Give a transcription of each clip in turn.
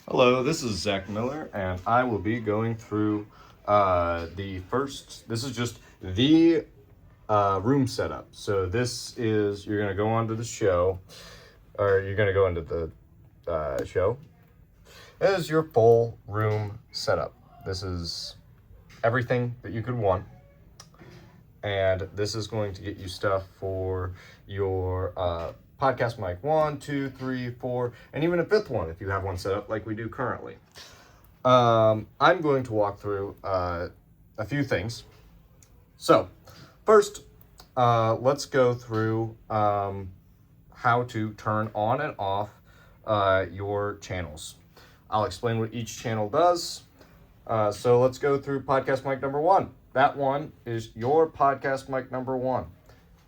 Hello, this is Zac Miller, and I will be going through this is just the room setup. So this is, you're going to go onto the show, or you're going to go into the show. This is your full room setup. This is everything that you could want. And this is going to get you stuff for your podcast mic 1, 2, 3, 4, and even a fifth one if you have one set up like we do currently. I'm going to walk through a few things. So first, let's go through how to turn on and off your channels. I'll explain what each channel does. So let's go through podcast mic number 1. That one is your podcast mic number 1.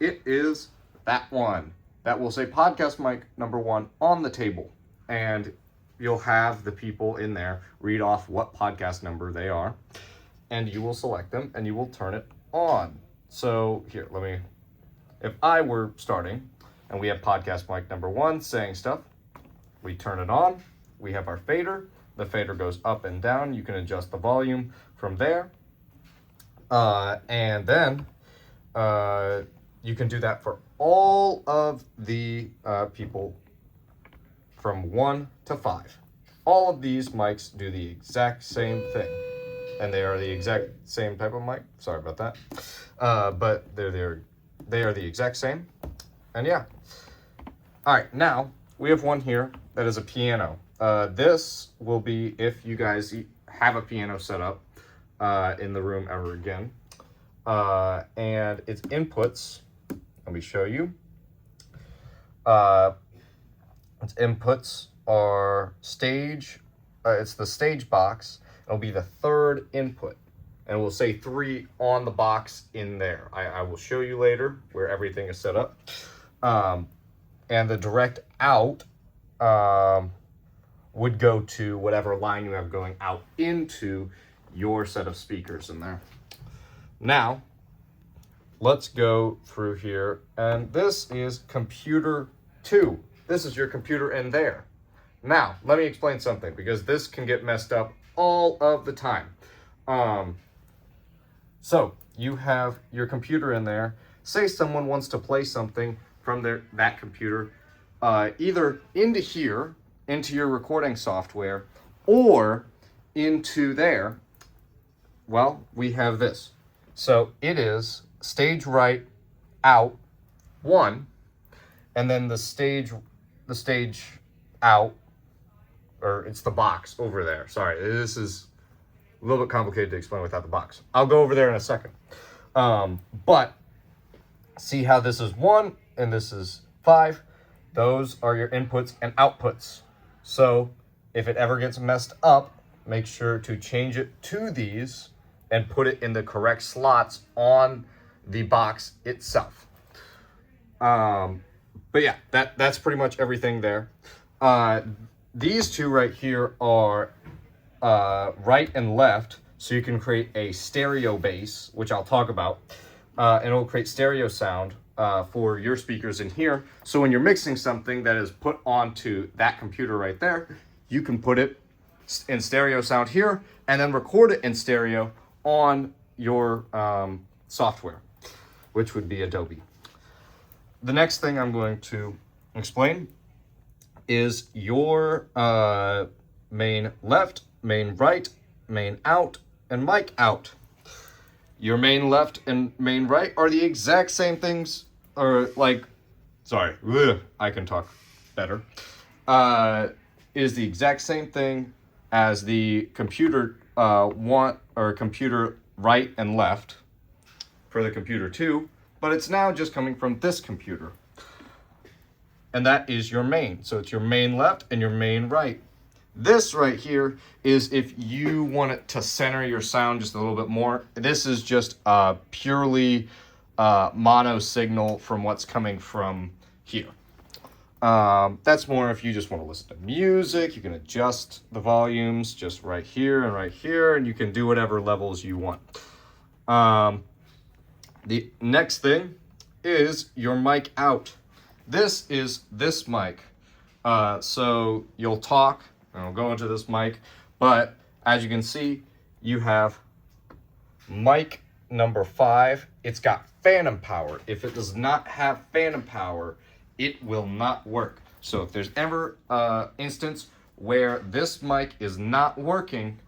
It is that one. That will say podcast mic number 1 on the table. And you'll have the people in there read off what podcast number they are. And you will select them and you will turn it on. So here, if I were starting and we have podcast mic number 1 saying stuff, we turn it on. We have our fader. The fader goes up and down. You can adjust the volume from there. And then you can do that for all of the people from 1 to 5. All of these mics do the exact same thing. And they are the exact same type of mic. Sorry about that. But they are the exact same. And yeah. All right, now we have one here that is a piano. This will be if you guys have a piano set up in the room ever again. And its inputs, let me show you. Its inputs are stage, it's the stage box. It'll be the third input. And we'll say 3 on the box in there. I will show you later where everything is set up. And the direct out would go to whatever line you have going out into your set of speakers in there. Now, let's go through here, and this is computer 2. This is your computer in there. Now, let me explain something, because this can get messed up all of the time. So, you have your computer in there. Say someone wants to play something from that computer, either into here, into your recording software, or into there. Well, we have this. So it is stage right out 1, and then the stage out, or it's the box over there. Sorry, this is a little bit complicated to explain without the box. I'll go over there in a second. But see how this is 1 and this is 5? Those are your inputs and outputs. So if it ever gets messed up, make sure to change it to these and put it in the correct slots on the box itself. But yeah, that's pretty much everything there. These two right here are right and left, so you can create a stereo bass, which I'll talk about, and it'll create stereo sound for your speakers in here. So when you're mixing something that is put onto that computer right there, you can put it in stereo sound here and then record it in stereo on your software, which would be Adobe. The next thing I'm going to explain is your main left, main right, main out, and mic out. Your main left and main right are the exact same things, or like, sorry, I can talk better. Is the exact same thing as the computer computer right and left for the computer 2, but it's now just coming from this computer. And that is your main. So it's your main left and your main right. This right here is if you want it to center your sound just a little bit more. This is just purely mono signal from what's coming from here. That's more if you just want to listen to music. You can adjust the volumes just right here, and you can do whatever levels you want. The next thing is your mic out. This is this mic. So you'll talk and I'll go into this mic, but as you can see, you have mic number 5. It's got phantom power. If it does not have phantom power, it will not work. So if there's ever an instance where this mic is not working,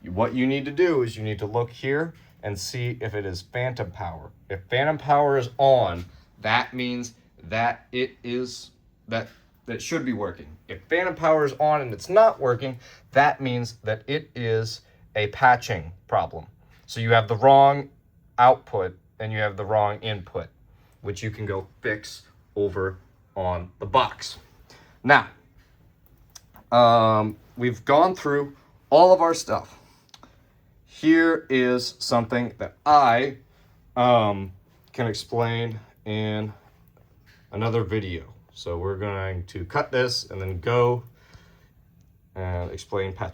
what you need to do is you need to look here and see if it is phantom power. If phantom power is on, that means that it is that should be working. If phantom power is on and it's not working, that means that it is a patching problem. So you have the wrong output and you have the wrong input, which you can go fix over on the box. Now, we've gone through all of our stuff. Here is something that I can explain in another video. So we're going to cut this and then go and explain patching.